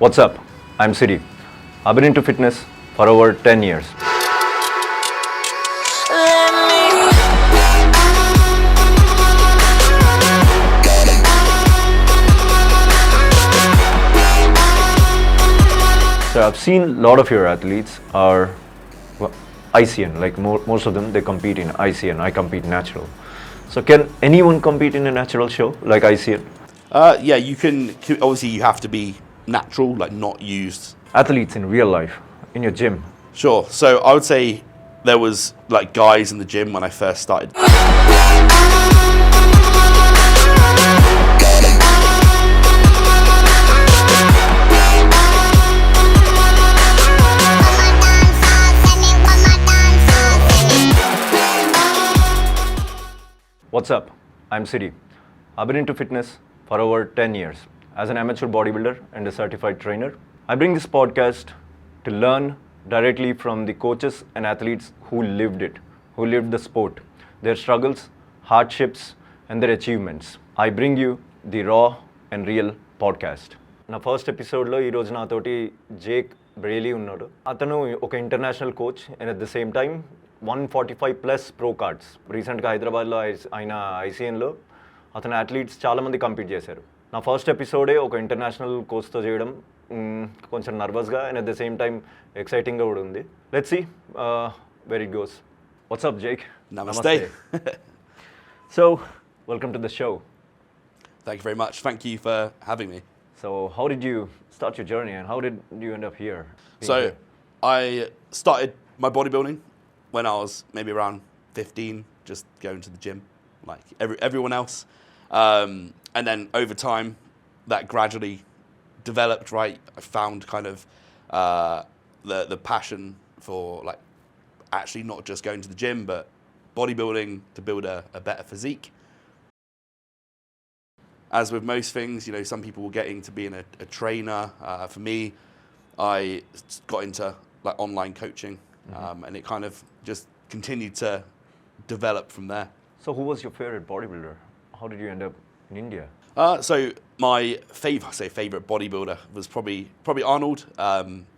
What's up? I'm Siri. I've been into fitness for over 10 years. So I've seen a lot of your athletes are ICN, like most of them, they compete in ICN. I compete natural. So can anyone compete in a natural show like ICN? Yeah, you can. Obviously, you have to be natural, like not used. Athletes in real life, in your gym. Sure. So I would say there was like guys in the gym when I first started. What's up? I'm Siri. I've been into fitness for over 10 years as an amateur bodybuilder and a certified trainer. I bring this podcast to learn directly from the coaches and athletes who lived it, who lived the sport, their struggles, hardships, and their achievements. I bring you the raw and real podcast. నా first ఎపిసోడ్లో ఈరోజు నాతోటి Jake Braille ఉన్నాడు. అతను ఒక international coach and at the same time 145+ pro cards. రీసెంట్గా హైదరాబాద్లో ఆయన ఐసీఎన్లో అతని అథ్లీట్స్ చాలామంది కంపీట్ చేశారు. నా ఫస్ట్ ఎపిసోడే ఒక ఇంటర్నేషనల్ కోచ్తో చేయడం కొంచెం నర్వస్గా and at the same time ఎక్సైటింగ్గా కూడా ఉంది. Let's see where it goes. What's up Jake? Namaste. So, welcome to the show. Thank you very much. Thank you for having me. So, how did you start your journey and how did you end up here? So I started my bodybuilding when I was maybe around 15, just going to the gym like everyone else. And then over time, that gradually developed, right? I found kind of the passion for like actually not just going to the gym, but bodybuilding to build a better physique. As with most things, you know, some people will get into being a trainer. For me, I got into like online coaching, and it kind of just continued to develop from there. So, who was your favorite bodybuilder? How did you end up in India? So my favorite bodybuilder was probably Arnold.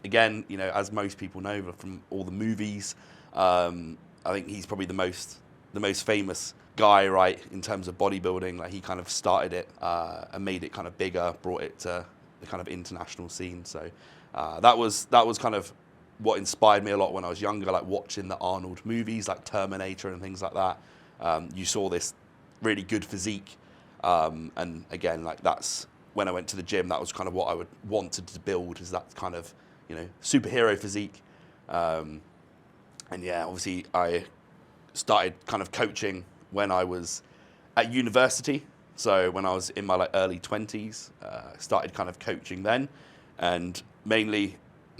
Again, you know, as most people know from all the movies, I think he's probably the most famous guy, right, in terms of bodybuilding. Like he kind of started it and made it kind of bigger, brought it to the kind of international scene. So that was kind of what inspired me a lot when I was younger, like watching the Arnold movies, like Terminator and things like that. You saw this really good physique. And again, like that's when I went to the gym, that was kind of what I wanted to build, is that kind of, you know, superhero physique. And yeah, obviously I started kind of coaching when I was at university. So when I was in my like early 20s, started kind of coaching then. And mainly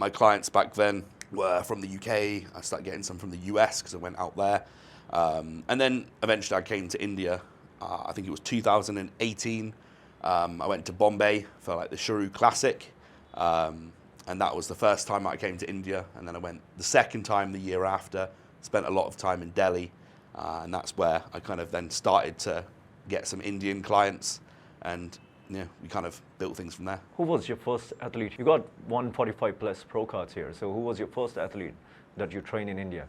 my clients back then were from the UK. I started getting some from the US because I went out there. And then eventually I came to India. I think it was 2018. I went to Bombay for like the Shuru Classic. And that was the first time I came to India. And then I went the second time the year after, spent a lot of time in Delhi. And that's where I kind of then started to get some Indian clients. And yeah, we kind of built things from there. Who was your first athlete? You got 145+ pro cards here. So, who was your first athlete that you trained in India?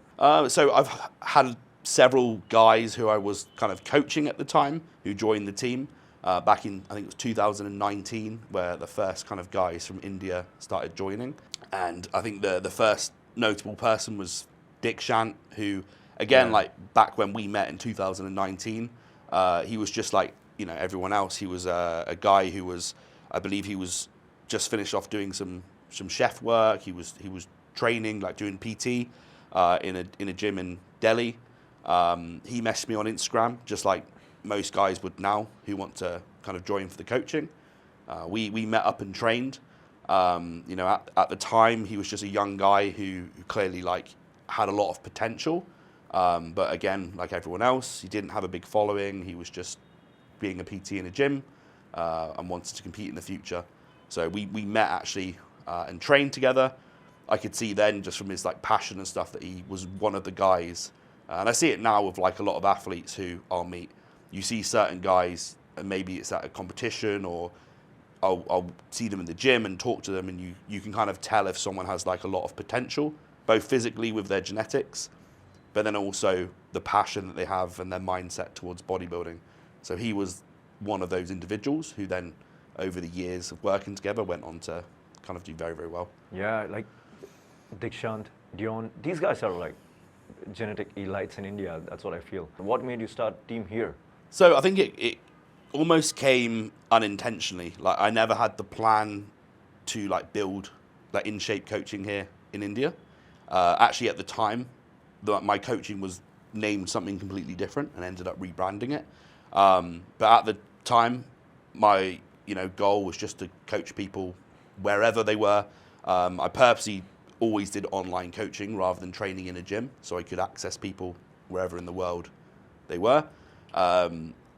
So I've had several guys who I was kind of coaching at the time who joined the team back in, I think it was 2019, where the first kind of guys from India started joining. And I think the first notable person was Dick Shant, who, again, like back when we met in 2019, he was just like, you know, everyone else. He was a guy who was, I believe he was just finished off doing some chef work. He was training, like doing PT in a gym in Delhi. He messaged me on Instagram, just like most guys would now who want to kind of join for the coaching. We met up and trained. You know, at the time, he was just a young guy who clearly like had a lot of potential. But again, like everyone else, he didn't have a big following. He was just being a PT in a gym and wanted to compete in the future. So we met actually and trained together. I could see then just from his like passion and stuff that he was one of the guys. And I see it now with like a lot of athletes who I'll meet. You see certain guys, and maybe it's at a competition or I'll see them in the gym and talk to them, and you can kind of tell if someone has like a lot of potential, both physically with their genetics, but then also the passion that they have and their mindset towards bodybuilding. So he was one of those individuals who then, over the years of working together, went on to kind of do very, very well. Yeah, like Dikshant, Dion, these guys are like genetic elites in India. That's what I feel. What made you start team here? So I think it almost came unintentionally. Like I never had the plan to like build like in shape coaching here in India. Actually, at the time, my coaching was named something completely different and ended up rebranding it. But at the time, my goal was just to coach people wherever they were. I purposely always did online coaching rather than training in a gym, so I could access people wherever in the world they were.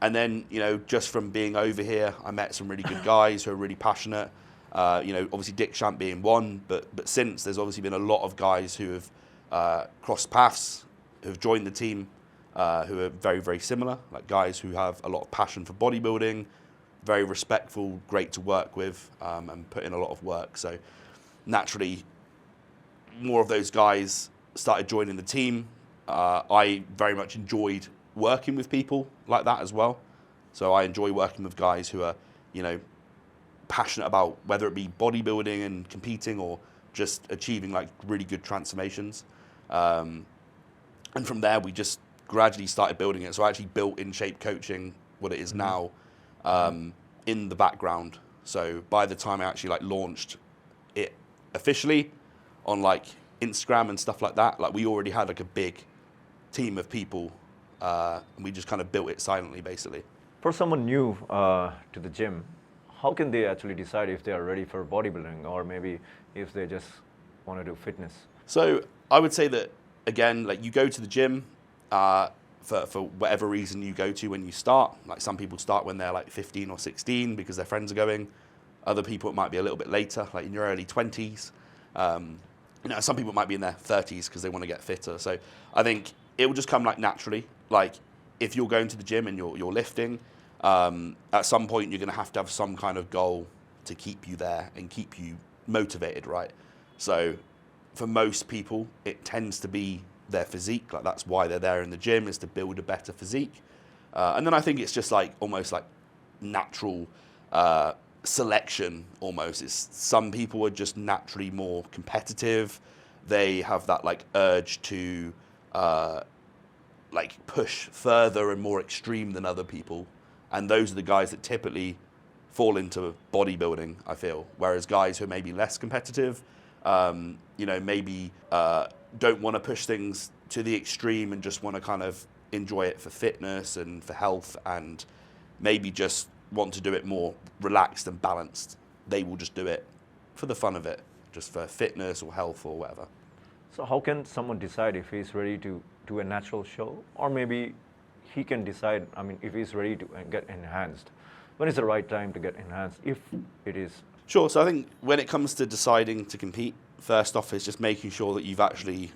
And then, just from being over here, I met some really good guys who are really passionate. Obviously Dikshant being one, but since there's obviously been a lot of guys who have crossed paths, who have joined the team, who are very, very similar, like guys who have a lot of passion for bodybuilding, very respectful, great to work with, and put in a lot of work. So naturally, more of those guys started joining the team. I very much enjoyed working with people like that as well. So I enjoy working with guys who are, passionate about whether it be bodybuilding and competing or just achieving like really good transformations. And from there, we just gradually started building it. So I actually built In Shape Coaching, what it is now, in the background. So by the time I actually like launched it officially on like Instagram and stuff like that, like we already had like a big team of people, and we just kind of built it silently, basically. For someone new to the gym, how can they actually decide if they are ready for bodybuilding or maybe if they just want to do fitness? So I would say that, again, like you go to the gym for whatever reason you go to when you start. Like some people start when they're like 15 or 16 because their friends are going. Other people, it might be a little bit later, like in your early 20s. Some people might be in their 30s because they want to get fitter. So I think it will just come like naturally. Like if you're going to the gym and you're lifting, at some point you're going to have some kind of goal to keep you there and keep you motivated, right? So for most people, it tends to be their physique. Like that's why they're there in the gym, is to build a better physique. And then I think it's just like almost like natural selection almost. It's some people are just naturally more competitive. They have that like urge to like push further and more extreme than other people. And those are the guys that typically fall into bodybuilding, I feel. Whereas guys who are maybe less competitive, maybe don't want to push things to the extreme and just want to kind of enjoy it for fitness and for health and maybe just want to do it more relaxed and balanced. They will just do it for the fun of it, just for fitness or health or whatever. So how can someone decide if he's ready to do a natural show, or maybe he can decide, if he's ready to get enhanced? When is the right time to get enhanced, if it is? Sure. So I think when it comes to deciding to compete, first off is just making sure that you've actually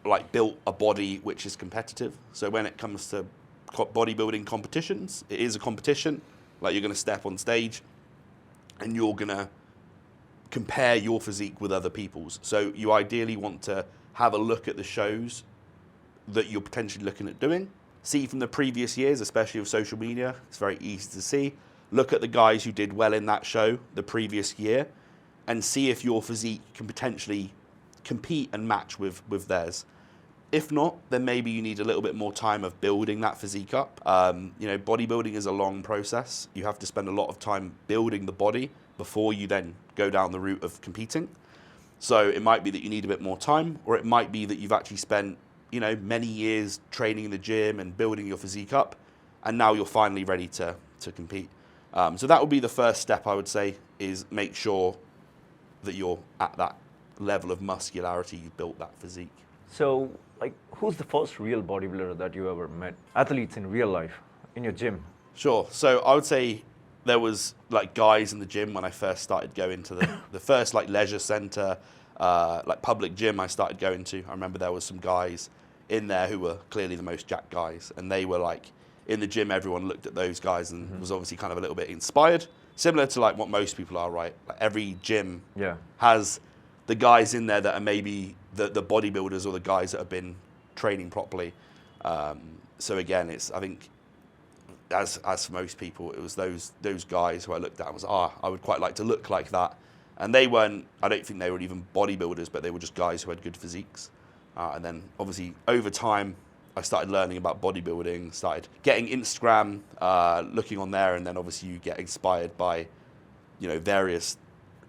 like built a body which is competitive. So when it comes to bodybuilding competitions, it is a competition. Like you're going to step on stage and you're going to compare your physique with other people's. So you ideally want to have a look at the shows that you're potentially looking at doing. See from the previous years, especially with social media, it's very easy to see. Look at the guys who did well in that show the previous year and see if your physique can potentially compete and match with theirs. If not, then maybe you need a little bit more time of building that physique up. Bodybuilding is a long process. You have to spend a lot of time building the body before you then go down the route of competing. So it might be that you need a bit more time, or it might be that you've actually spent, many years training in the gym and building your physique up, and now you're finally ready to compete. So that would be the first step, I would say, is make sure that you're at that level of muscularity, you've built that physique. So, who's the first real bodybuilder that you ever met? Athletes in real life, in your gym? Sure. So I would say there was guys in the gym when I first started going to the first leisure center, public gym I started going to. I remember there was some guys in there who were clearly the most jacked guys, and they were in the gym. Everyone looked at those guys and was obviously kind of a little bit inspired. similar to like what most people are, right? Like every gym Yeah. has the guys in there that are maybe the bodybuilders or the guys that have been training properly. So again, I think as for most people, it was those guys who I looked at and was, I would quite like to look like that. And they weren't, I don't think they were even bodybuilders, but they were just guys who had good physiques. And then obviously over time, I started learning about bodybuilding, started getting Instagram, looking on there, and then obviously you get inspired by, various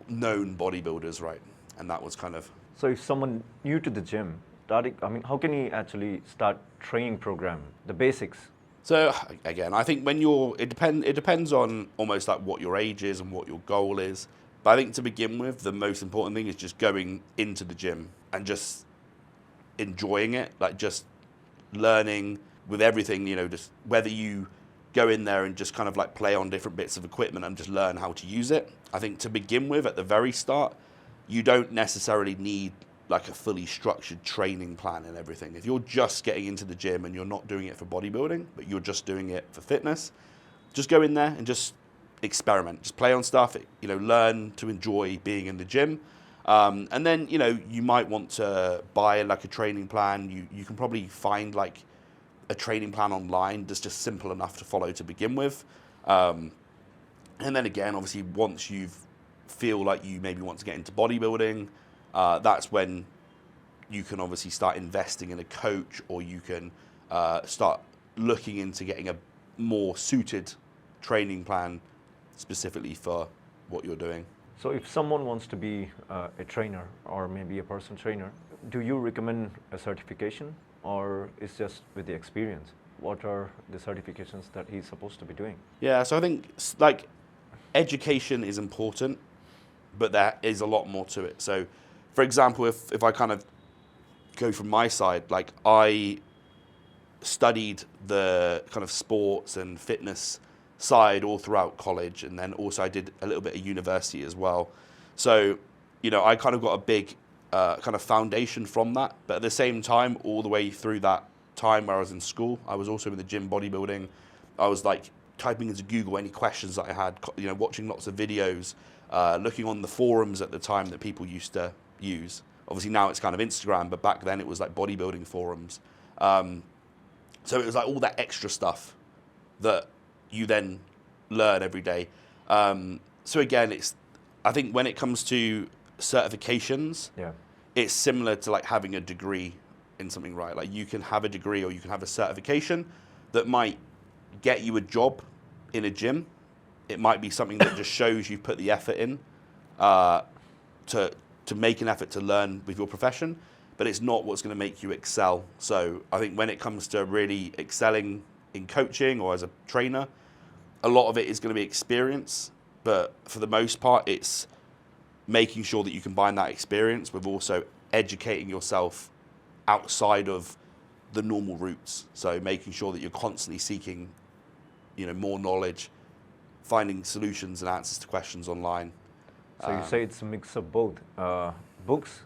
known bodybuilders, right? And that was kind of... So if someone new to the gym, how can he actually start training program, the basics? So again, I think it depends on almost like what your age is and what your goal is. But I think to begin with, the most important thing is just going into the gym and just enjoying it, like just learning with everything, just whether you go in there and just kind of like play on different bits of equipment and just learn how to use it. I think to begin with, at the very start, you don't necessarily need like a fully structured training plan and everything. If you're just getting into the gym and you're not doing it for bodybuilding, but you're just doing it for fitness, just go in there and just experiment, just play on stuff, learn to enjoy being in the gym. And then, you might want to buy like a training plan. You can probably find like a training plan online that's just simple enough to follow to begin with. And then again, obviously, once you feel like you maybe want to get into bodybuilding, that's when you can obviously start investing in a coach, or you can start looking into getting a more suited training plan specifically for what you're doing. So if someone wants to be a trainer or maybe a personal trainer, do you recommend a certification, or is just with the experience? What are the certifications that he's supposed to be doing? Yeah, so I think like education is important, but there is a lot more to it. So for example, if I kind of go from my side, like I studied the kind of sports and fitness side all throughout college, and then also I did a little bit of university as well. So, I kind of got a big kind of foundation from that. But at the same time, all the way through that time where I was in school, I was also in the gym bodybuilding. I was like typing into Google any questions that I had, watching lots of videos, looking on the forums at the time that people used to use. Obviously now it's kind of Instagram, but back then it was like bodybuilding forums. So it was like all that extra stuff that you then learn every day. So again, I think when it comes to certifications, it's similar to like having a degree in something, right? Like you can have a degree or you can have a certification that might get you a job in a gym. It might be something that just shows you put the effort in to make an effort to learn with your profession, but it's not what's going to make you excel. So I think when it comes to really excelling in coaching or as a trainer, a lot of it is going to be experience, but for the most part, it's making sure that you combine that experience with also educating yourself outside of the normal routes. So making sure that you're constantly seeking, more knowledge, finding solutions and answers to questions online. So you say it's a mix of both, books,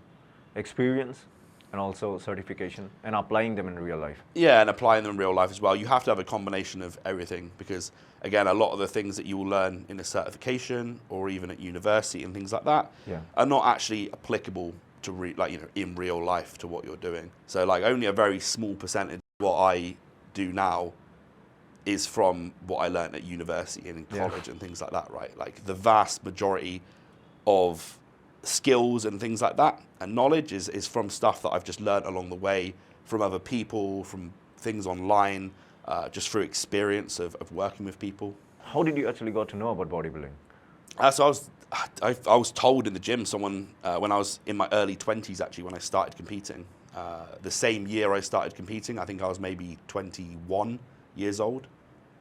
experience, and also certification, and applying them in real life. Yeah, and applying them in real life as well. You have to have a combination of everything, because again, a lot of the things that you will learn in a certification or even at university and things like that are not actually applicable to in real life to what you're doing. So like only a very small percentage of what I do now is from what I learned at university and in college and things like that, right? Like the vast majority of skills and things like that and knowledge is from stuff that I've just learned along the way, from other people, from things online, just through experience of working with people. How did you actually got to know about bodybuilding? So I was told in the gym, someone, when I was in my early 20s actually, when I started competing, the same year I started competing, I think I was maybe 21 years old,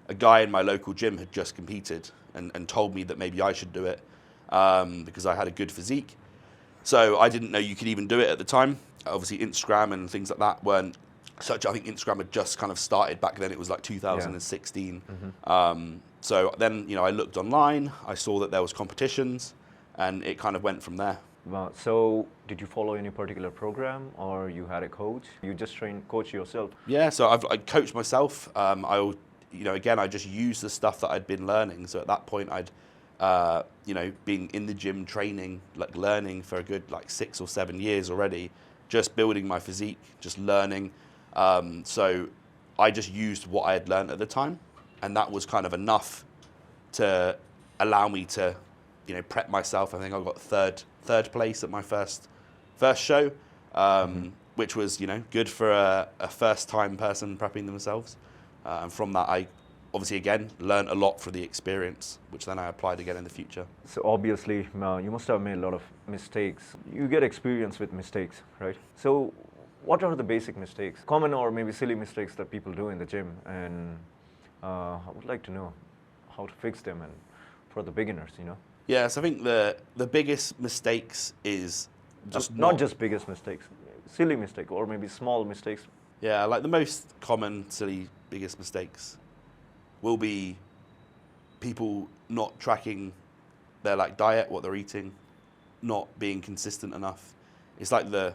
a guy in my local gym had just competed and told me that maybe I should do it because I had a good physique. So I didn't know you could even do it at the time. Obviously Instagram and things like that weren't such. I think Instagram had just kind of started back then. It was like 2016. So then, I looked online, I saw that there was competitions, and it kind of went from there. So did you follow any particular program, or you had a coach? You just coach yourself? Yeah, so I coached myself. Again, I just used the stuff that I'd been learning. So at that point, I'd being in the gym training, like learning for a good like 6 or 7 years already, just building my physique, just learning. So I just used what I had learned at the time, and that was kind of enough to allow me to, prep myself. I think I got third place at my first show, which was, good for a first time person prepping themselves. And from that, I obviously again learned a lot from the experience, which then I applied again in the future. So obviously, you must have made a lot of mistakes. You get experience with mistakes, right? So what are the basic mistakes, common or maybe silly mistakes that people do in the gym? And I would like to know how to fix them, and for the beginners, Yeah, so I think the biggest mistakes is just not just biggest mistakes, silly mistake, or maybe small mistakes. Yeah, like the most common, silly, biggest mistakes will be people not tracking their like diet, what they're eating, not being consistent enough. It's like the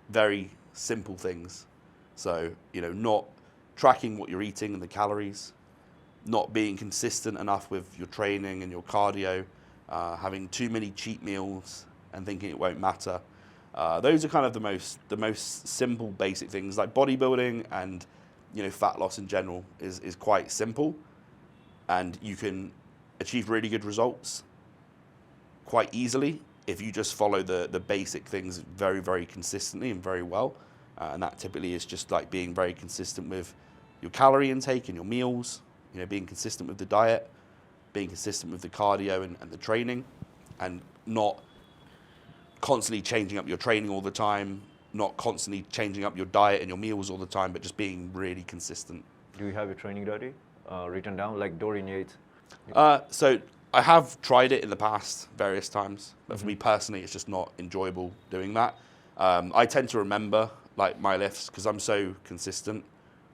very simple things. So, not tracking what you're eating and the calories, not being consistent enough with your training and your cardio, having too many cheat meals and thinking it won't matter. Those are kind of the most simple, basic things. Like bodybuilding and fat loss in general is quite simple, and you can achieve really good results quite easily if you just follow the basic things very, very consistently and very well. And that typically is just like being very consistent with your calorie intake and your meals, being consistent with the diet, being consistent with the cardio and the training, and not constantly changing up your training all the time, not constantly changing up your diet and your meals all the time, but just being really consistent. Do you have your training diary written down, like Dorian Yates? So I have tried it in the past various times, but for me personally, it's just not enjoyable doing that. I tend to remember like my lifts because I'm so consistent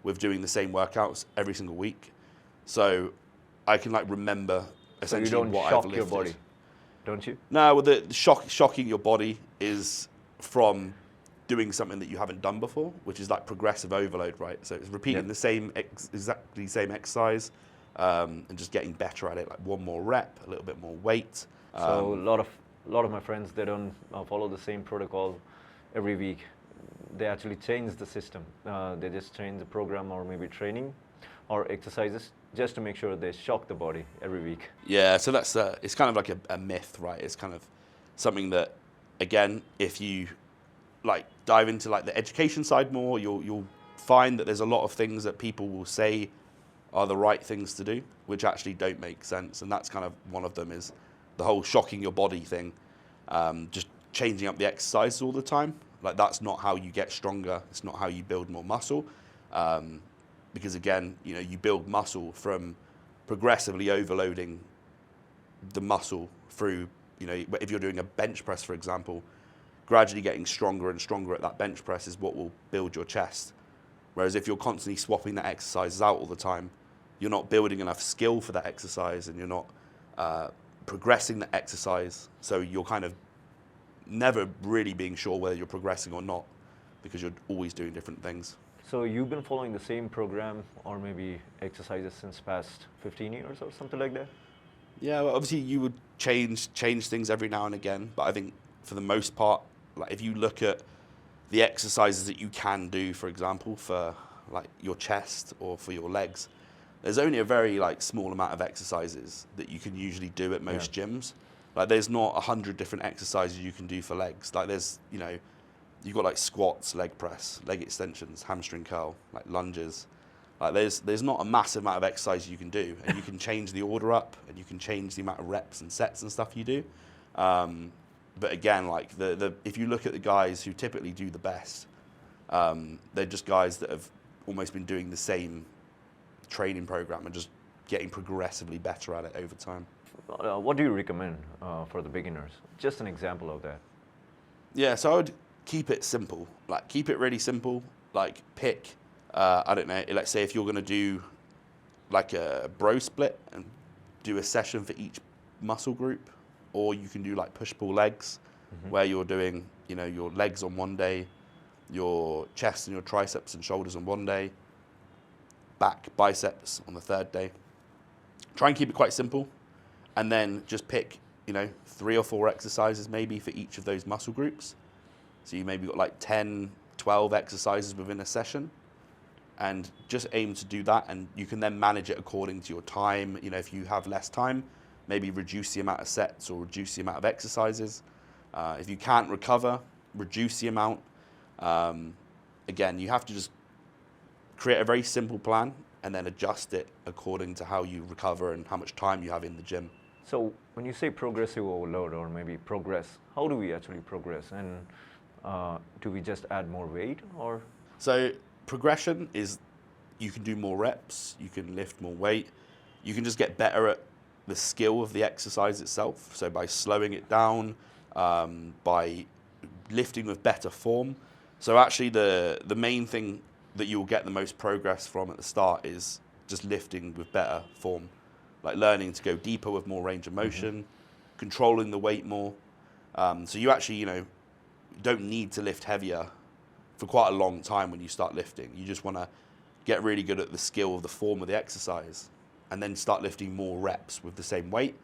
with doing the same workouts every single week. So I can like remember essentially so you don't what shock I've your lifted. body, don't you? No, well, the shocking your body is from doing something that you haven't done before, which is like progressive overload, right? So it's repeating the same, exactly same exercise, and just getting better at it. Like one more rep, a little bit more weight. So a lot of my friends, they don't follow the same protocol every week. They actually change the system. They just change the program or maybe training or exercises just to make sure they shock the body every week. Yeah, so that's it's kind of like a myth, right? It's kind of something that, again, if you like dive into like the education side more, you'll find that there's a lot of things that people will say are the right things to do, which actually don't make sense. And that's kind of one of them, is the whole shocking your body thing, just changing up the exercises all the time. Like that's not how you get stronger. It's not how you build more muscle. Because again, you build muscle from progressively overloading the muscle through, if you're doing a bench press, for example, gradually getting stronger and stronger at that bench press is what will build your chest. Whereas if you're constantly swapping that exercises out all the time, you're not building enough skill for that exercise, and you're not progressing the exercise. So you're kind of never really being sure whether you're progressing or not, because you're always doing different things. So you've been following the same program or maybe exercises since past 15 years or something like that? Yeah, well, obviously you would change things every now and again, but I think for the most part, like if you look at the exercises that you can do, for example, for like your chest or for your legs, there's only a very like small amount of exercises that you can usually do at most gyms. Like there's not 100 different exercises you can do for legs. Like there's, you've got like squats, leg press, leg extensions, hamstring curl, like lunges. Like there's not a massive amount of exercise you can do, and you can change the order up, and you can change the amount of reps and sets and stuff you do. But again, like if you look at the guys who typically do the best, they're just guys that have almost been doing the same training program and just getting progressively better at it over time. What do you recommend for the beginners? Just an example of that. Yeah, so I would keep it simple. Like keep it really simple. Like pick, I don't know, let's say if you're going to do like a bro split and do a session for each muscle group, or you can do like push-pull legs, where you're doing, your legs on one day, your chest and your triceps and shoulders on one day, back, biceps on the third day. Try and keep it quite simple. and then just pick, 3 or 4 exercises maybe for each of those muscle groups. So you maybe got like 10, 12 exercises within a session, and just aim to do that, and you can then manage it according to your time. If you have less time, maybe reduce the amount of sets or reduce the amount of exercises. If you can't recover, reduce the amount. Again, you have to just create a very simple plan and then adjust it according to how you recover and how much time you have in the gym. So when you say progressive overload or maybe progress, how do we actually progress? And do we just add more weight or? So progression is you can do more reps, you can lift more weight, you can just get better at the skill of the exercise itself. So by slowing it down, by lifting with better form. So actually the main thing that you'll get the most progress from at the start is just lifting with better form, like learning to go deeper with more range of motion, controlling the weight more. So you actually, don't need to lift heavier for quite a long time when you start lifting. You just want to get really good at the skill of the form of the exercise and then start lifting more reps with the same weight.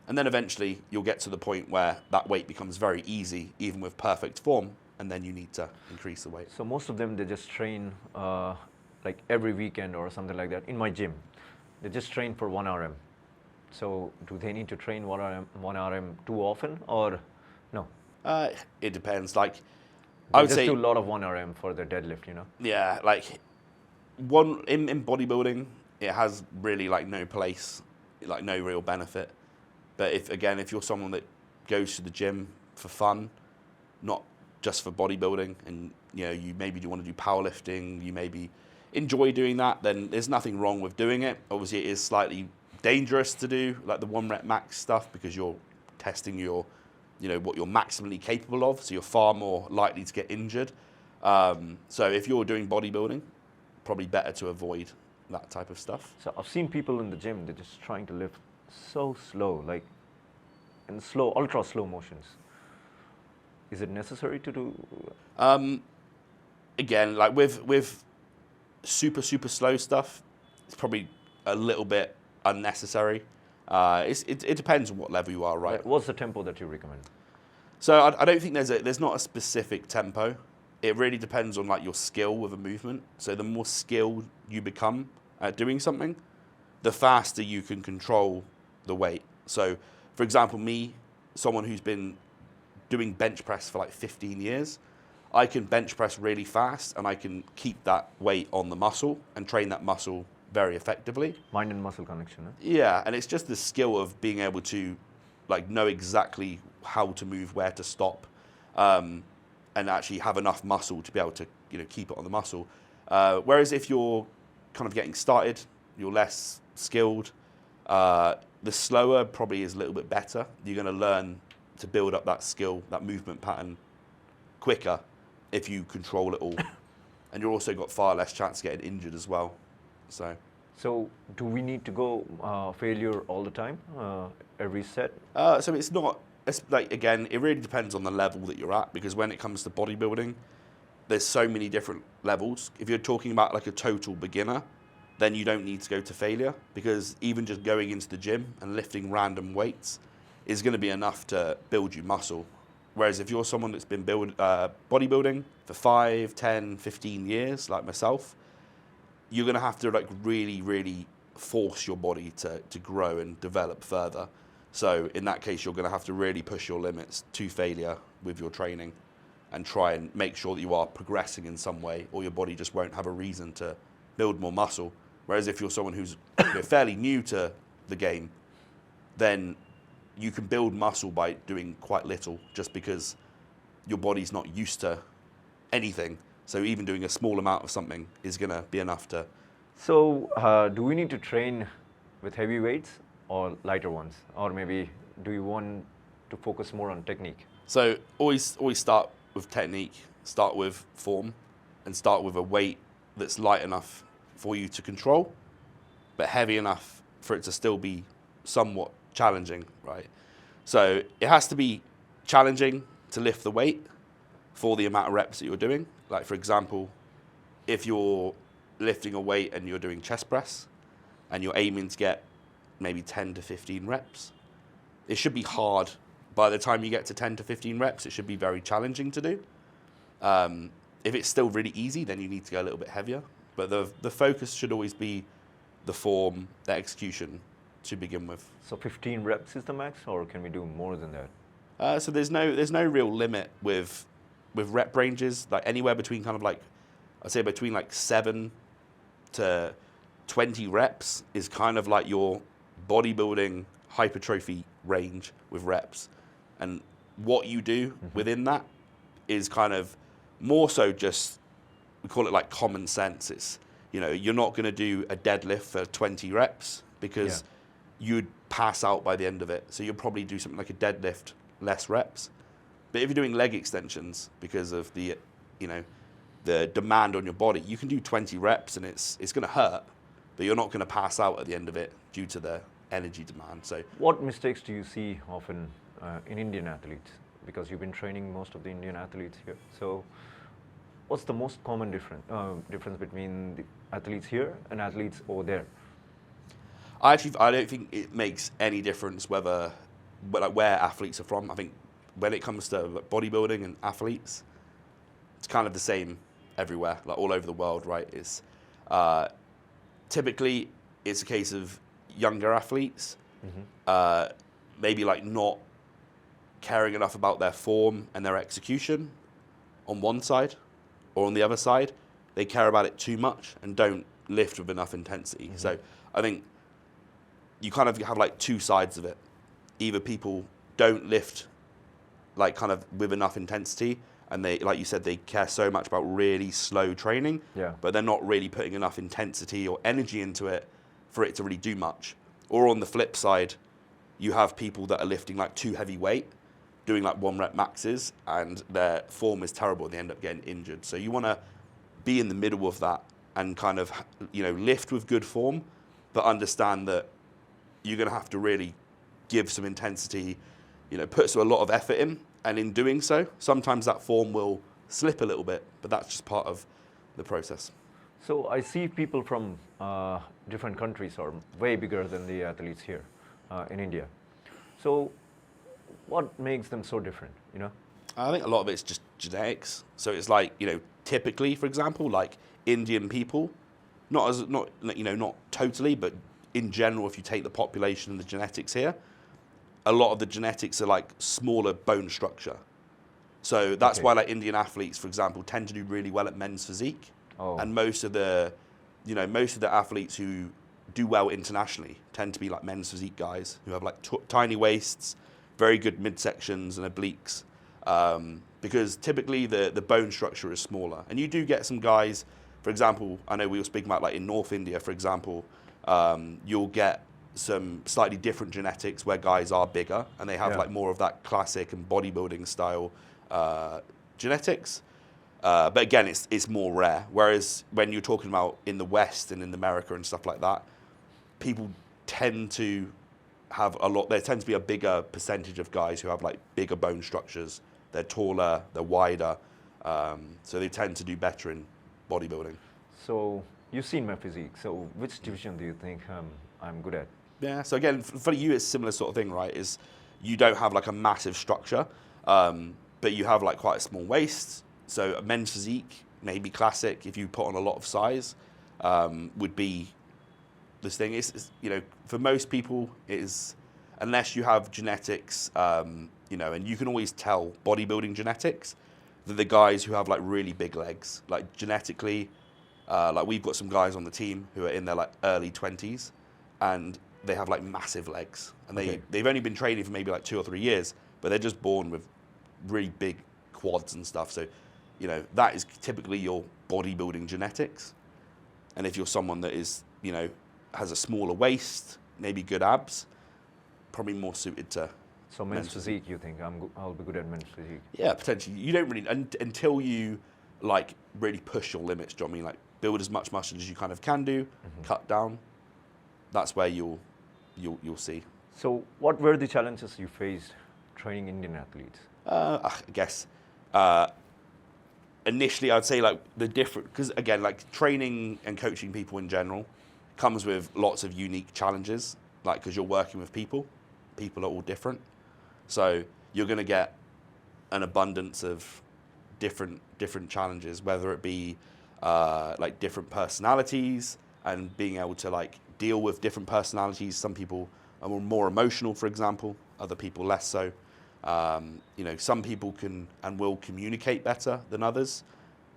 And then eventually you'll get to the point where that weight becomes very easy, even with perfect form, and then you need to increase the weight. So most of them, they just train like every weekend or something like that. In my gym, they just train for 1 RM. So do they need to train 1 RM too often or no? It depends. Like, They I would just say, do a lot of 1 RM for the deadlift, yeah, like one in bodybuilding, it has really like no place, like no real benefit. But if you're someone that goes to the gym for fun, not just for bodybuilding, and you maybe do want to do powerlifting, you maybe enjoy doing that, then there's nothing wrong with doing it. Obviously, it is slightly dangerous to do like the 1 rep max stuff because you're testing your, what you're maximally capable of. So you're far more likely to get injured. So if you're doing bodybuilding, probably better to avoid that type of stuff. So I've seen people in the gym, they're just trying to lift so slow, like in slow, ultra slow motions. Is it necessary to do? Again, like with super slow stuff, it's probably a little bit unnecessary. It depends on what level you are, right? What's the tempo that you recommend? So I don't think there's not a specific tempo. It really depends on like your skill with a movement. So the more skilled you become at doing something, the faster you can control the weight. So for example, me, someone who's been doing bench press for like 15 years, I can bench press really fast and I can keep that weight on the muscle and train that muscle very effectively. Mind and muscle connection. Yeah, and it's just the skill of being able to like know exactly how to move, where to stop, and actually have enough muscle to be able to keep it on the muscle. Whereas if you're kind of getting started, you're less skilled, the slower probably is a little bit better. You're going to learn to build up that skill, that movement pattern quicker if you control it all. And you've also got far less chance of getting injured as well. So do we need to go failure all the time, every set? so it's like, again, it really depends on the level that you're at, because when it comes to bodybuilding, there's so many different levels. If you're talking about like a total beginner, then you don't need to go to failure, because even just going into the gym and lifting random weights is going to be enough to build you muscle. Whereas if you're someone that's been bodybuilding for 5, 10, 15 years, like myself, you're going to have to like really force your body to grow and develop further. So in that case, you're going to have to really push your limits to failure with your training and try and make sure that you are progressing in some way, or your body just won't have a reason to build more muscle. Whereas if you're someone who's fairly new to the game, then you can build muscle by doing quite little, just because your body's not used to anything. So even doing a small amount of something is going to be enough to... So do we need to train with heavy weights or lighter ones? Or maybe do you want to focus more on technique? So always start with technique, start with form, and start with a weight that's light enough for you to control, but heavy enough for it to still be somewhat challenging, right? So it has to be challenging to lift the weight for the amount of reps that you're doing. Like for example, if you're lifting a weight and you're doing chest press and you're aiming to get maybe 10 to 15 reps. It should be hard. By the time you get to 10 to 15 reps, it should be very challenging to do. If it's still really easy, then you need to go a little bit heavier. But the focus should always be the form, the execution to begin with. So 15 reps is the max, or can we do more than that? So there's no real limit with rep ranges, like anywhere between kind of like, I'd say between like 7 to 20 reps is kind of like your bodybuilding hypertrophy range with reps. And what you do within that is kind of more so just, we call it like common sense. It's, you're not going to do a deadlift for 20 reps because you'd pass out by the end of it. So you'll probably do something like a deadlift, less reps. But if you're doing leg extensions because of the demand on your body, you can do 20 reps and it's going to hurt, but you're not going to pass out at the end of it due to the energy demand. So what mistakes do you see often in Indian athletes? Because you've been training most of the Indian athletes here. So what's the most common difference between the athletes here and athletes over there? I don't think it makes any difference where athletes are from. I think when it comes to bodybuilding and athletes, it's kind of the same everywhere, like all over the world, right? It's typically it's a case of younger athletes, maybe like not caring enough about their form and their execution on one side, or on the other side, they care about it too much and don't lift with enough intensity. So I think you kind of have like two sides of it. Either people don't lift like kind of with enough intensity, and they, like you said, they care so much about really slow training, but they're not really putting enough intensity or energy into it for it to really do much. Or on the flip side, you have people that are lifting like too heavy weight, doing like 1 rep maxes, and their form is terrible and they end up getting injured. So you want to be in the middle of that and kind of, lift with good form, but understand that you're going to have to really give some intensity, put a lot of effort in. And in doing so, sometimes that form will slip a little bit, but that's just part of the process. So I see people from different countries are way bigger than the athletes here in India. So what makes them so different, I think a lot of it's just genetics. So it's like, typically, for example, like Indian people, not totally, but in general, if you take the population and the genetics here, a lot of the genetics are like smaller bone structure. So that's why like Indian athletes, for example, tend to do really well at men's physique. And most of the athletes who do well internationally tend to be like men's physique guys who have like tiny waists, very good midsections and obliques, because typically the bone structure is smaller. And you do get some guys, for example, I know we were speaking about like in North India, for example, you'll get some slightly different genetics where guys are bigger and they have like more of that classic and bodybuilding style genetics. But again, it's more rare. Whereas when you're talking about in the West and in America and stuff like that, people tend to have there tends to be a bigger percentage of guys who have like bigger bone structures. They're taller, they're wider, so they tend to do better in bodybuilding. So you've seen my physique. So which division do you think I'm good at? Yeah, so again, for you, it's a similar sort of thing, right? Is you don't have like a massive structure, but you have like quite a small waist. So a men's physique, maybe classic, if you put on a lot of size, would be this thing. It's for most people, unless you have genetics, and you can always tell bodybuilding genetics, that the guys who have like really big legs, like genetically, like we've got some guys on the team who are in their like early 20s, and they have like massive legs, and they've only been training for maybe like 2 or 3 years, but they're just born with really big quads and stuff. So, that is typically your bodybuilding genetics. And if you're someone that is, has a smaller waist, maybe good abs, probably more suited to. So men's physique, you think I'll be good at men's physique? Yeah, potentially. You don't really until you like really push your limits. Do you know what I mean? Like build as much muscle as you kind of can do, cut down. That's where you'll see. So what were the challenges you faced training Indian athletes? I guess initially I'd say like because again, like training and coaching people in general comes with lots of unique challenges. like because you're working with people. People are all different, so you're going to get an abundance of different challenges, whether it be like different personalities and being able to like deal with different personalities. Some people are more emotional, for example. Other people less so. You know, some people can and will communicate better than others,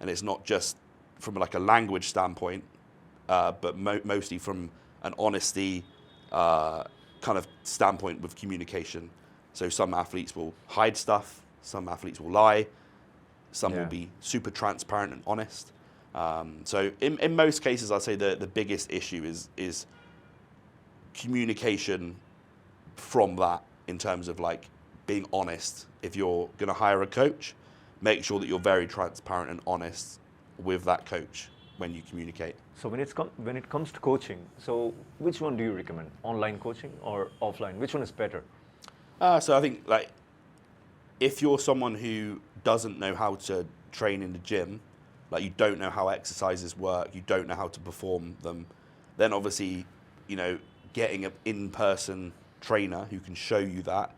and it's not just from like a language standpoint, but mostly from an honesty kind of standpoint with communication. So some athletes will hide stuff, some athletes will lie, some will be super transparent and honest. So in most cases, I'd say the biggest issue is communication from that, in terms of like being honest. If you're going to hire a coach, make sure that you're very transparent and honest with that coach when you communicate. So when it comes to coaching, so which one do you recommend? Online coaching or offline? Which one is better? So I think like if you're someone who doesn't know how to train in the gym, like you don't know how exercises work, you don't know how to perform them, then obviously, you know, getting an in-person trainer who can show you that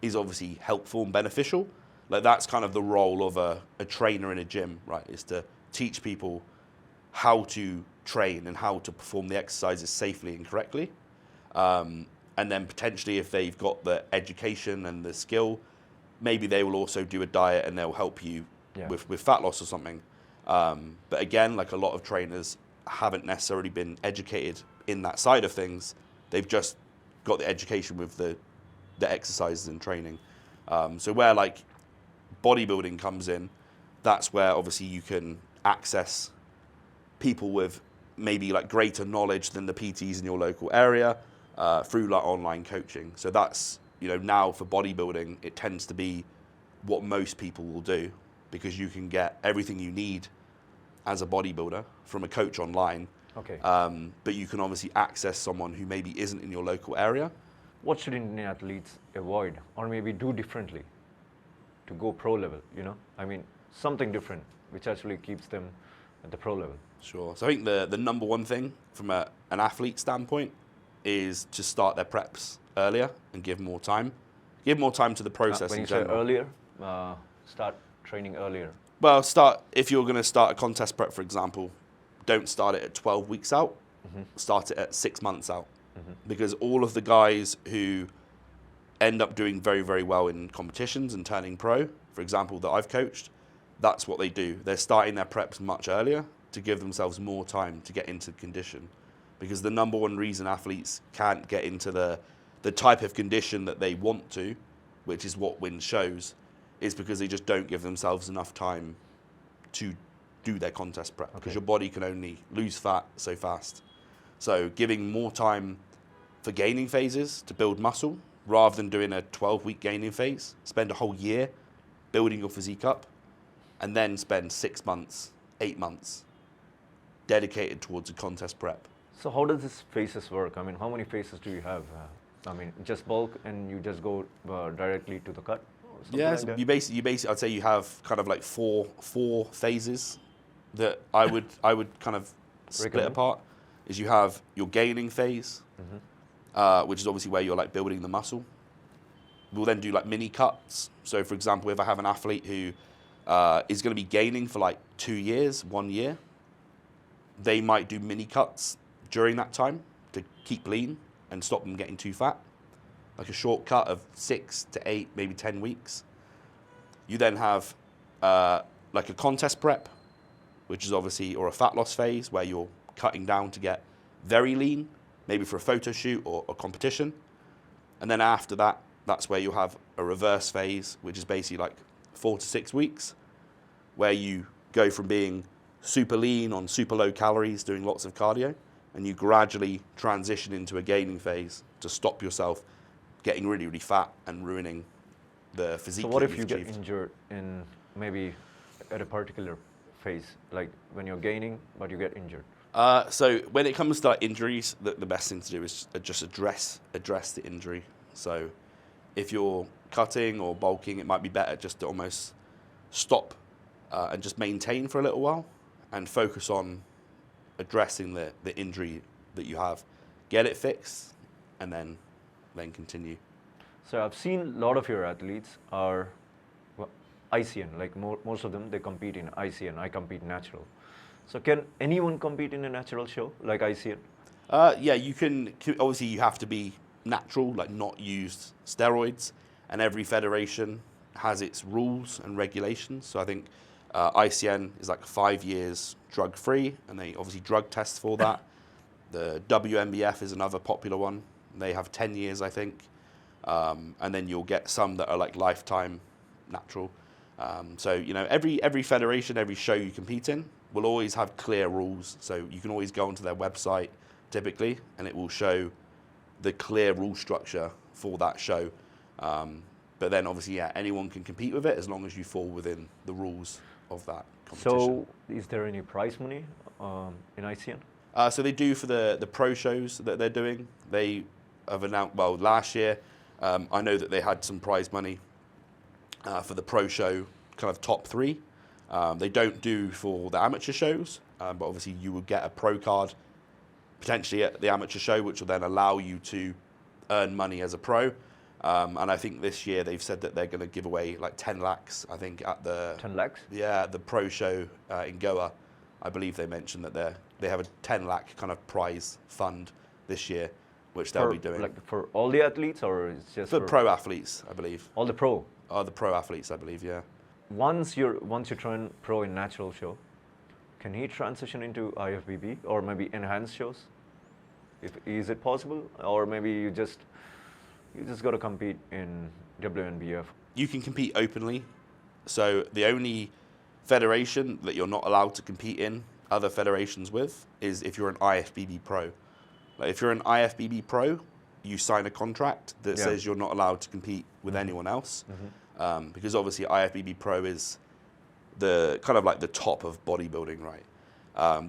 is obviously helpful and beneficial. Like that's kind of the role of a trainer in a gym, right? Is to teach people how to train and how to perform the exercises safely and correctly. And then potentially if they've got the education and the skill, maybe they will also do a diet and they'll help you with fat loss or something. But again, like a lot of trainers haven't necessarily been educated in that side of things. They've just got the education with the exercises and training. So where like bodybuilding comes in, that's where obviously you can access people with maybe like greater knowledge than the PTs in your local area through like online coaching. So that's, you know, now for bodybuilding, it tends to be what most people will do, because you can get everything you need as a bodybuilder from a coach online. Okay. But you can obviously access someone who maybe isn't in your local area. What should Indian athletes avoid or maybe do differently to go pro level, you know? I mean, something different which actually keeps them at the pro level. Sure. So I think the number one thing from an athlete standpoint is to start their preps earlier and give more time. Give more time to the process When in you say general. earlier, start training earlier. Well, if you're going to start a contest prep, for example, don't start it at 12 weeks out. Mm-hmm. Start it at 6 months out. Mm-hmm. Because all of the guys who end up doing very, very well in competitions and turning pro, for example, that I've coached, that's what they do. They're starting their preps much earlier to give themselves more time to get into condition. Because the number one reason athletes can't get into the type of condition that they want to, which is what wins shows, is because they just don't give themselves enough time to do their contest prep. Because your body can only lose fat so fast. So giving more time for gaining phases to build muscle, rather than doing a 12-week gaining phase, spend a whole year building your physique up, and then spend 6 months, 8 months dedicated towards a contest prep. So how does this phases work? I mean, how many phases do you have? I mean, just bulk and you just go directly to the cut? Or something Yeah, like so that? you basically, I'd say you have kind of like four phases that I would kind of split Recommend. apart. Is you have your gaining phase, which is obviously where you're like building the muscle. We'll then do like mini cuts. So for example, if I have an athlete who is going to be gaining for like 2 years, 1 year, they might do mini cuts during that time to keep lean and stop them getting too fat. Like a short cut of 6 to 8, maybe 10 weeks. You then have like a contest prep, which is obviously, or a fat loss phase where you're cutting down to get very lean, maybe for a photo shoot or a competition. And then after that, that's where you'll have a reverse phase, which is basically like 4 to 6 weeks, where you go from being super lean on super low calories, doing lots of cardio, and you gradually transition into a gaining phase to stop yourself getting really, really fat and ruining the physique. So what that if you've you achieved. get injured in maybe at a particular phase, like when you're gaining, but you get injured? So when it comes to like injuries, the best thing to do is just address the injury. So if you're cutting or bulking, it might be better just to almost stop and just maintain for a little while and focus on addressing the injury that you have. Get it fixed, and then continue. So I've seen a lot of your athletes are well, ICN, like most of them, they compete in ICN. I compete natural. So can anyone compete in a natural show like ICN? Yeah, you can. Obviously, you have to be natural, like not use steroids, and every federation has its rules and regulations. So I think ICN is like 5 years drug free, and they obviously drug test for that. The WMBF is another popular one. They have 10 years, I think. And then you'll get some that are like lifetime natural. So, you know, every federation, every show you compete in will always have clear rules. So you can always go onto their website typically, and it will show the clear rule structure for that show. But then obviously, yeah, anyone can compete with it as long as you fall within the rules of that competition. So is there any prize money in ICN? So they do for the pro shows that they're doing. They have announced, well, last year, I know that they had some prize money for the pro show, kind of top 3. They don't do for the amateur shows, but obviously you will get a pro card potentially at the amateur show, which will then allow you to earn money as a pro. And I think this year they've said that they're going to give away like 10 lakhs, I think, at the 10 lakhs? Yeah, the pro show in Goa. I believe they mentioned that they have a 10 lakh kind of prize fund this year, which they'll be doing. Like for all the athletes, or it's just For pro athletes, I believe. all the pro? The pro athletes, I believe, yeah. Once you turn pro in natural show, can he transition into IFBB or maybe enhanced shows? Is it possible, or maybe you just got to compete in WNBF? You can compete openly. So the only federation that you're not allowed to compete in other federations with is if you're an IFBB pro. Like if you're an IFBB pro, you sign a contract that says you're not allowed to compete with anyone else. Because obviously IFBB pro is the kind of like the top of bodybuilding, right?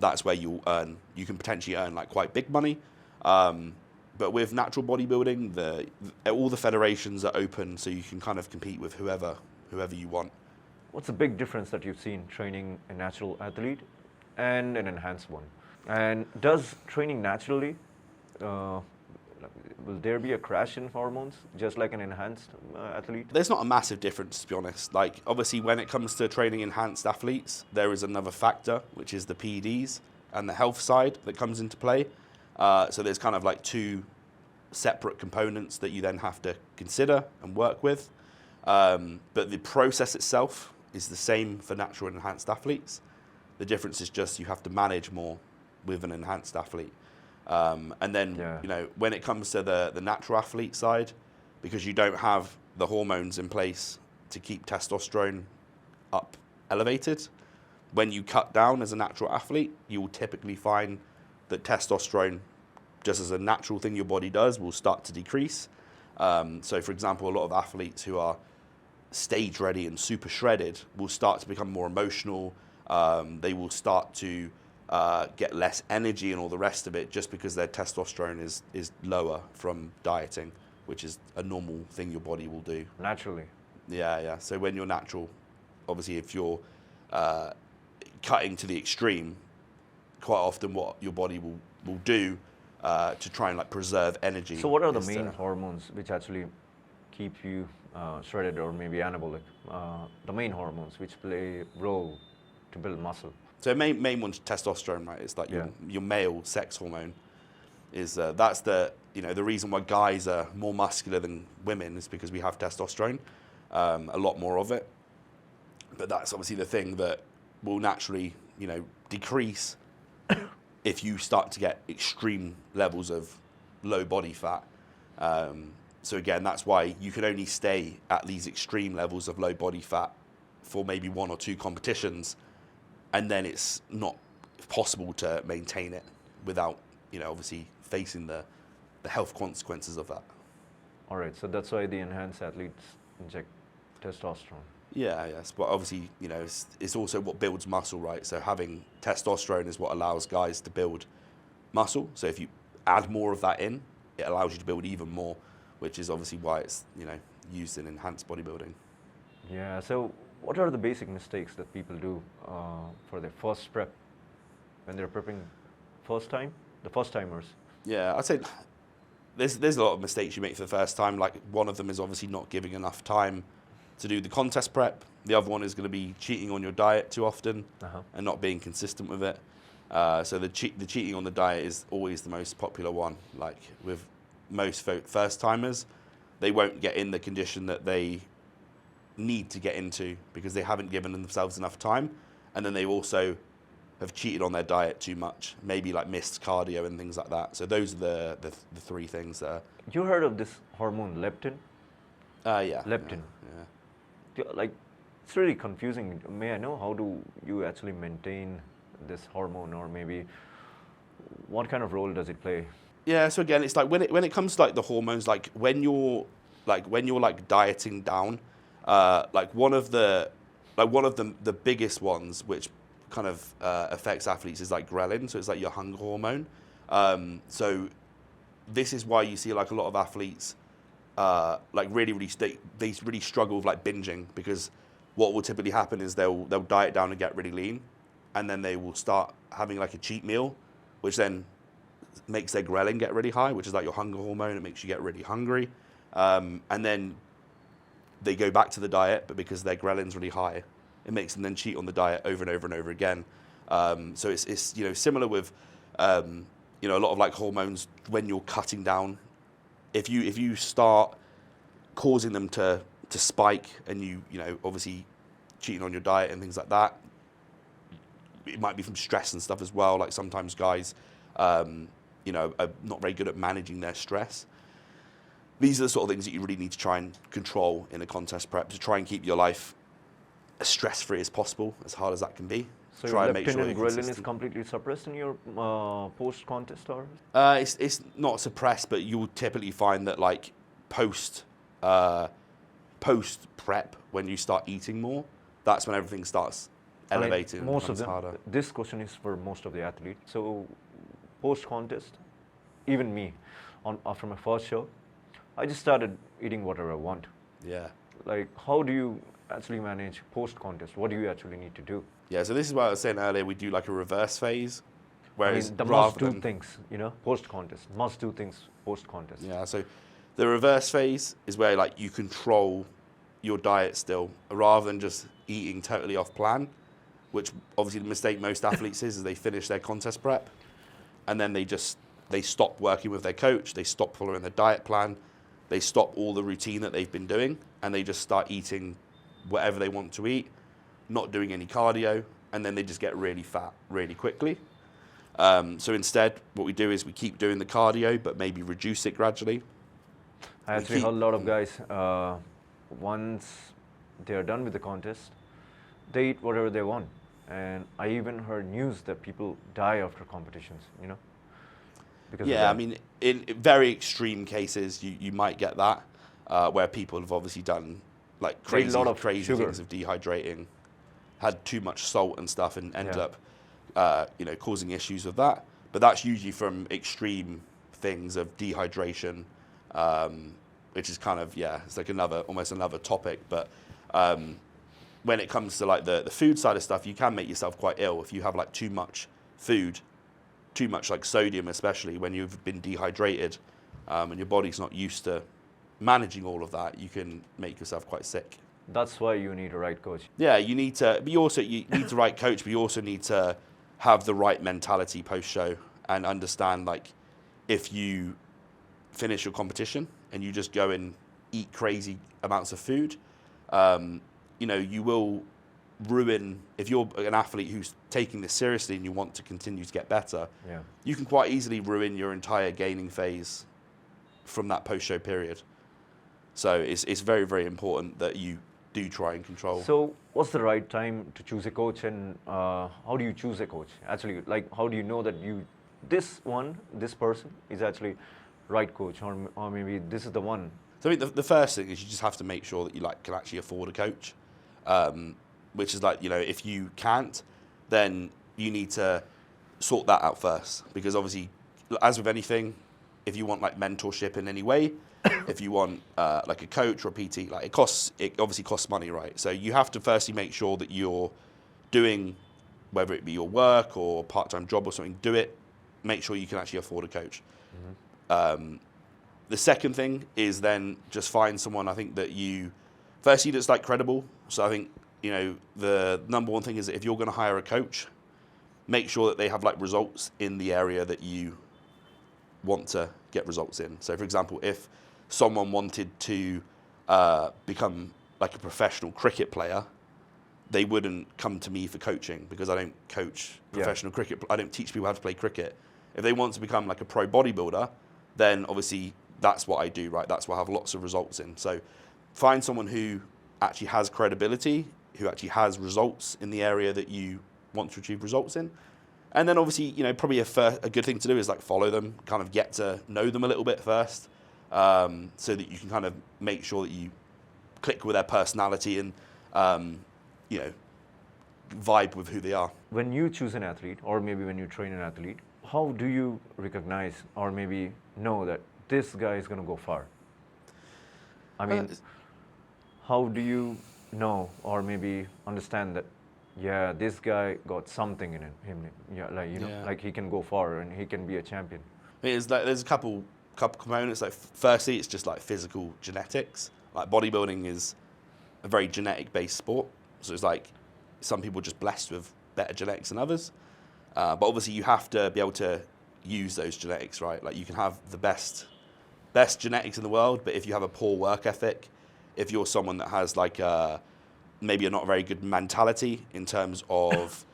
That's where you can potentially earn like quite big money. But with natural bodybuilding, all the federations are open, so you can kind of compete with whoever you want. What's the big difference that you've seen training a natural athlete and an enhanced one? And does training naturally, will there be a crash in hormones, just like an enhanced athlete? There's not a massive difference, to be honest. Like, obviously, when it comes to training enhanced athletes, there is another factor, which is the PEDs and the health side that comes into play. So there's kind of like 2 separate components that you then have to consider and work with. But the process itself is the same for natural and enhanced athletes. The difference is just you have to manage more with an enhanced athlete. And then, you know, when it comes to the natural athlete side, because you don't have the hormones in place to keep testosterone up elevated, when you cut down as a natural athlete, you will typically find that testosterone, just as a natural thing your body does, will start to decrease. So, for example, a lot of athletes who are stage ready and super shredded will start to become more emotional. They will start to get less energy and all the rest of it, just because their testosterone is lower from dieting, which is a normal thing your body will do. Naturally. Yeah. So when you're natural, obviously if you're cutting to the extreme, quite often what your body will do to try and like preserve energy. So what are the main hormones which actually keep you shredded or maybe anabolic? The main hormones which play a role to build muscle. So main one's testosterone, right? It's like your male sex hormone. That's the reason why guys are more muscular than women is because we have testosterone, a lot more of it. But that's obviously the thing that will naturally, decrease if you start to get extreme levels of low body fat. So again, that's why you can only stay at these extreme levels of low body fat for maybe 1 or 2 competitions, and then it's not possible to maintain it without, obviously facing the health consequences of that. All right, so that's why the enhanced athletes inject testosterone. Yes, but obviously, it's also what builds muscle, right? So having testosterone is what allows guys to build muscle. So if you add more of that in, it allows you to build even more, which is obviously why it's, used in enhanced bodybuilding. Yeah, so what are the basic mistakes that people do for their first prep when they're prepping the first timers? Yeah, I'd say there's a lot of mistakes you make for the first time. Like one of them is obviously not giving enough time to do the contest prep. The other one is going to be cheating on your diet too often and not being consistent with it. So the cheating on the diet is always the most popular one. Like with most first timers, they won't get in the condition that they need to get into because they haven't given themselves enough time, and then they also have cheated on their diet too much, maybe like missed cardio and things like that. So those are the three things that are... You heard of this hormone leptin? Yeah. Leptin. Yeah. Like, it's really confusing. May I know how do you actually maintain this hormone, or maybe what kind of role does it play? Yeah, so again, it's like when it comes to like the hormones, like when you're dieting down, like one of the biggest ones which kind of affects athletes is like ghrelin, so it's like your hunger hormone. So this is why you see like a lot of athletes like they really struggle with like binging, because what will typically happen is they'll diet down and get really lean, and then they will start having like a cheat meal, which then makes their ghrelin get really high, which is like your hunger hormone. It makes you get really hungry, and then they go back to the diet, but because their ghrelin's really high, it makes them then cheat on the diet over and over and over again. So it's similar with a lot of like hormones when you're cutting down. If you start causing them to spike, and you obviously cheating on your diet and things like that, it might be from stress and stuff as well. Like sometimes guys are not very good at managing their stress. These are the sort of things that you really need to try and control in a contest prep, to try and keep your life as stress-free as possible, as hard as that can be. So try your and make leptin sure and you're ghrelin is consistent. completely suppressed in your post-contest, or? It's not suppressed, but you'll typically find that like post prep, when you start eating more, that's when everything starts elevating. Most of and them. becomes harder. This question is for most of the athletes. So post-contest, even me, after my first show, I just started eating whatever I want. Yeah. Like, how do you actually manage post-contest? What do you actually need to do? Yeah, so this is what I was saying earlier. We do like a reverse phase, I whereas mean, the rather must-do than things, post-contest. Must-do things post-contest. yeah, so the reverse phase is where like you control your diet still, rather than just eating totally off plan, which obviously the mistake most athletes is they finish their contest prep, and then they stop working with their coach, they stop following their diet plan, they stop all the routine that they've been doing, and they just start eating whatever they want to eat, not doing any cardio, and then they just get really fat really quickly. So instead, what we do is we keep doing the cardio, but maybe reduce it gradually. I actually heard a lot of guys, once they're done with the contest, they eat whatever they want. And I even heard news that people die after competitions, because of Yeah, that. I mean, in very extreme cases, you might get that, where people have obviously done like crazy sugar. things of dehydrating, had too much salt and stuff, and ended Yeah. up, causing issues with that. But that's usually from extreme things of dehydration, which is kind of, it's like almost another topic. But when it comes to like the food side of stuff, you can make yourself quite ill if you have like too much food, too much like sodium, especially when you've been dehydrated, and your body's not used to managing all of that. You can make yourself quite sick. That's why you need a right coach. Yeah, you need the right coach, but you also need to have the right mentality post-show and understand, like, if you finish your competition and you just go and eat crazy amounts of food, you will ruin, if you're an athlete who's taking this seriously and you want to continue to get better, you can quite easily ruin your entire gaining phase from that post-show period. So it's very, very important that you do try and control. So what's the right time to choose a coach, and how do you choose a coach? Actually, like, how do you know that this person is actually right coach, or maybe this is the one? So I think the first thing is you just have to make sure that you can actually afford a coach, which is if you can't, then you need to sort that out first, because obviously, as with anything, if you want mentorship in any way, if you want like a coach or a PT, it obviously costs money, right? So you have to firstly make sure that you're doing, whether it be your work or part-time job or something, make sure you can actually afford a coach. The second thing is then just find someone, I think, that you, firstly, that's like credible. So I think, you know, the number one thing is that if you're going to hire a coach, make sure that they have like results in the area that you want to get results in. So for example, if someone wanted to become like a professional cricket player, they wouldn't come to me for coaching because I don't coach professional cricket. I don't teach people how to play cricket. If they want to become like a pro bodybuilder, then obviously that's what I do, right? That's what I have lots of results in. So find someone who actually has credibility, who actually has results in the area that you want to achieve results in. And then obviously, you know, probably a good thing to do is like follow them, kind of get to know them a little bit first, so that you can kind of make sure that you click with their personality and, you know, vibe with who they are. When you choose an athlete, or maybe when you train an athlete, how do you recognize or maybe know that this guy is going to go far? I mean, how do you know or maybe understand that, yeah, this guy got something in him, yeah, like, you know, like he can go far and he can be a champion? I mean, there's a couple components. Like, firstly, it's just like physical genetics. Like bodybuilding is a very genetic-based sport, so it's like some people are just blessed with better genetics than others. But obviously, you have to be able to use those genetics, right? Like you can have the best genetics in the world, but if you have a poor work ethic, if you're someone that has like maybe a not very good mentality in terms of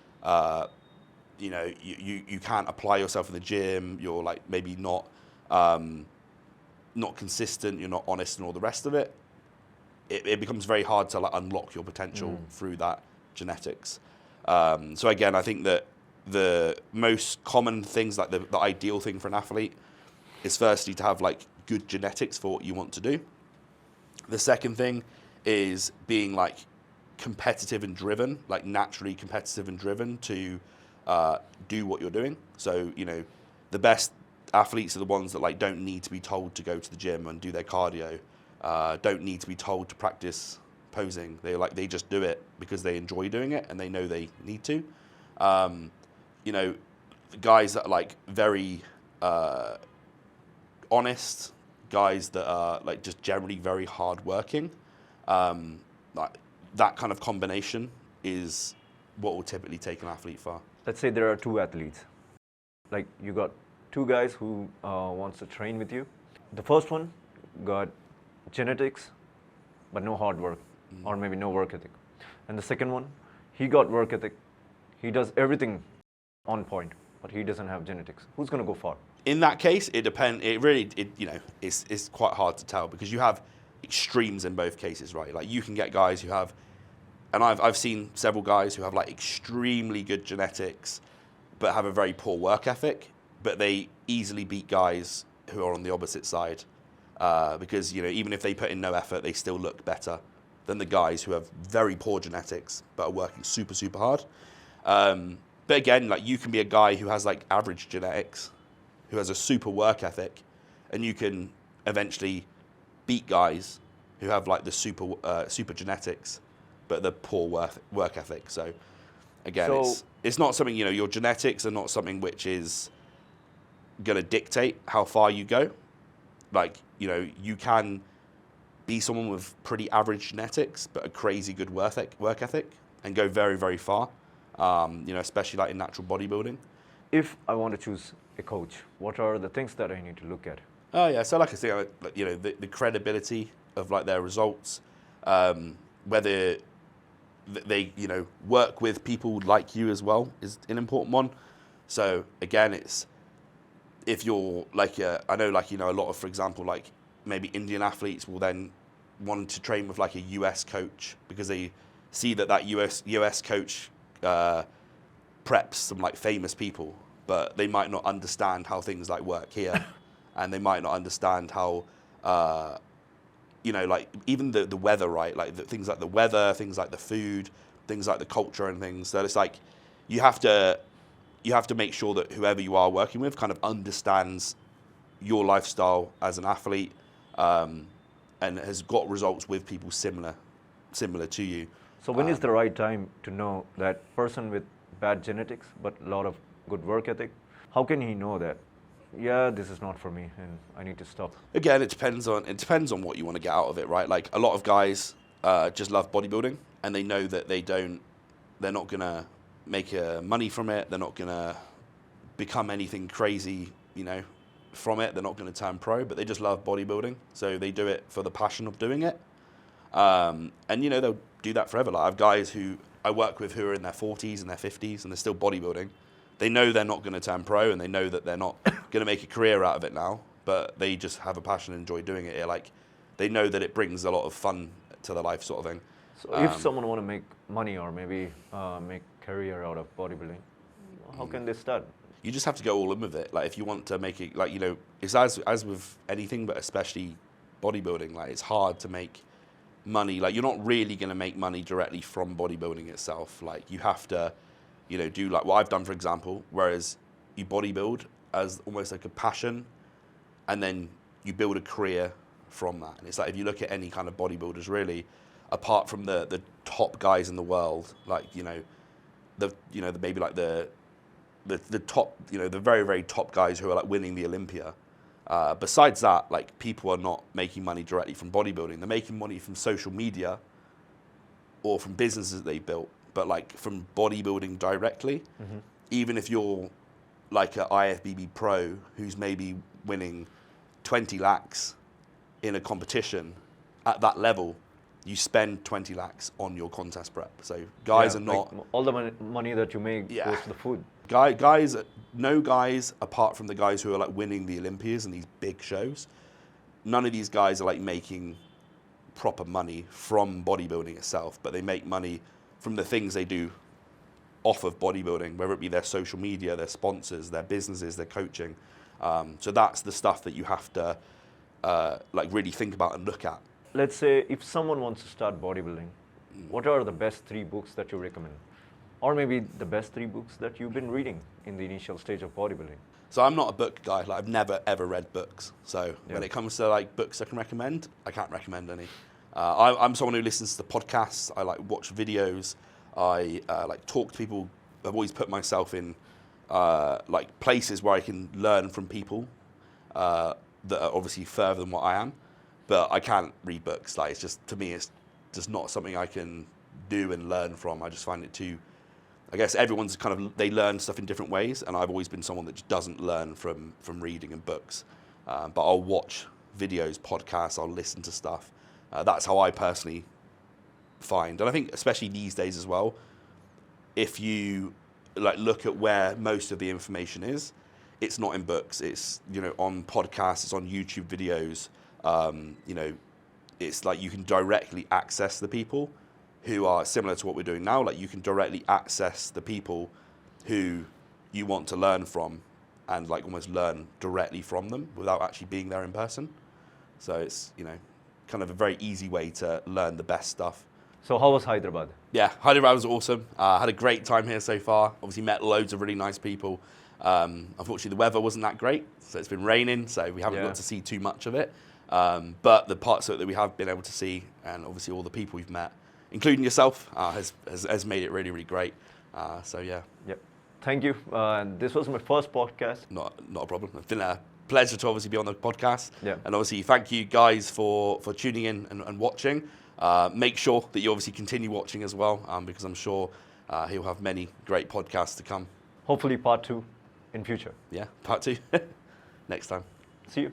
you know, you can't apply yourself in the gym, you're like maybe not consistent, you're not honest and all the rest of it, it becomes very hard to like unlock your potential through that genetics. So again, I think that the most common things, like the ideal thing for an athlete, is firstly to have like good genetics for what you want to do. The second thing is being like competitive and driven, like naturally competitive and driven to do what you're doing. So, you know, the best athletes are the ones that like don't need to be told to go to the gym and do their cardio, don't need to be told to practice posing. They just do it because they enjoy doing it and they know they need to. You know, the guys that are like very honest, guys that are like just generally very hardworking, like that kind of combination is what will typically take an athlete far. Let's say there are two athletes. Like you got two guys who wants to train with you. The first one got genetics, but no hard work, or maybe no work ethic. And the second one, he got work ethic. He does everything on point, but he doesn't have genetics. Who's going to go far? In that case, it depends. It really, you know, it's quite hard to tell because you have extremes in both cases, right? Like you can get guys who have, and I've seen several guys who have like extremely good genetics, but have a very poor work ethic, but they easily beat guys who are on the opposite side, because, you know, even if they put in no effort, they still look better than the guys who have very poor genetics but are working super, super hard. But again, like you can be a guy who has like average genetics, who has a super work ethic, and you can eventually beat guys who have like the super genetics, but the poor work ethic. So again, it's not something, you know, your genetics are not something which is going to dictate how far you go. Like, you know, you can be someone with pretty average genetics, but a crazy good work ethic and go very, very far. You know, especially like in natural bodybuilding. If I want to choose a coach, what are the things that I need to look at? Oh yeah, so like I say, you know, the credibility of like their results, whether they, you know, work with people like you as well is an important one. So again, it's if you're like I know, like, you know, a lot of, for example, like maybe Indian athletes will then want to train with like a US coach because they see that US coach preps some like famous people, but they might not understand how things like work here, and they might not understand how, you know, like even the weather, right? Like things like the weather, things like the food, things like the culture and things. So it's like you have to make sure that whoever you are working with kind of understands your lifestyle as an athlete, and has got results with people similar to you. So when is the right time to know that person with bad genetics but a lot of good work ethic? How can he know that yeah, this is not for me and I need to stop? Again, it depends on what you want to get out of it, right? Like a lot of guys just love bodybuilding, and they know that they're not gonna make money from it. They're not gonna become anything crazy, from it. They're not gonna turn pro, but they just love bodybuilding, so they do it for the passion of doing it. And they'll do that forever. Like I have guys who I work with who are in their 40s and their 50s, and they're still bodybuilding. They know they're not going to turn pro, and they know that they're not going to make a career out of it now, but they just have a passion and enjoy doing it. Like they know that it brings a lot of fun to their life, sort of thing. So if someone want to make money or maybe make career out of bodybuilding, how can they start? You just have to go all in with it. Like if you want to make it, it's as with anything, but especially bodybuilding. Like it's hard to make money. Like you're not really going to make money directly from bodybuilding itself. Like you have to, do like what I've done, for example, whereas you bodybuild as almost like a passion, and then you build a career from that. And it's like if you look at any kind of bodybuilders, really, apart from the top guys in the world, like maybe like the top, the very, very top guys who are like winning the Olympia. Besides that, like people are not making money directly from bodybuilding. They're making money from social media or from businesses that they built. But like from bodybuilding directly, even if you're like an IFBB pro who's maybe winning 20 lakhs in a competition at that level, you spend 20 lakhs on your contest prep. So guys are not... Like all the money that you make goes to the food. No guys, apart from the guys who are like winning the Olympias and these big shows, none of these guys are like making proper money from bodybuilding itself, but they make money from the things they do off of bodybuilding, whether it be their social media, their sponsors, their businesses, their coaching. So that's the stuff that you have to like really think about and look at. Let's say if someone wants to start bodybuilding, what are the best 3 books that you recommend? Or maybe the best 3 books that you've been reading in the initial stage of bodybuilding? So I'm not a book guy. Like I've never ever read books. So when it comes to like books I can recommend, I can't recommend any. I'm someone who listens to podcasts. I like watch videos. I like talk to people. I've always put myself in like places where I can learn from people that are obviously further than what I am. But I can't read books. Like it's just, to me, it's just not something I can do and learn from. I just find it too, I guess everyone's kind of, they learn stuff in different ways, and I've always been someone that just doesn't learn from reading and books. But I'll watch videos, podcasts, I'll listen to stuff. That's how I personally find. And I think especially these days as well, if you like look at where most of the information is, it's not in books. It's, on podcasts, it's on YouTube videos. It's like you can directly access the people who are similar to what we're doing now. Like you can directly access the people who you want to learn from and like almost learn directly from them without actually being there in person. So it's, kind of a very easy way to learn the best stuff. So how was Hyderabad? Yeah, Hyderabad was awesome. Had a great time here so far. Obviously met loads of really nice people. Unfortunately, the weather wasn't that great. So it's been raining, so we haven't got to see too much of it. But the parts of it that we have been able to see, and obviously all the people we've met, including yourself, has made it really, really great. So yeah. Yep. Thank you. This was my first podcast. Not a problem. It's been a pleasure to obviously be on the podcast. Yeah. And obviously thank you guys for tuning in and watching. Make sure that you obviously continue watching as well, because I'm sure he'll have many great podcasts to come. Hopefully part 2 in future. Yeah, part 2 next time. See you.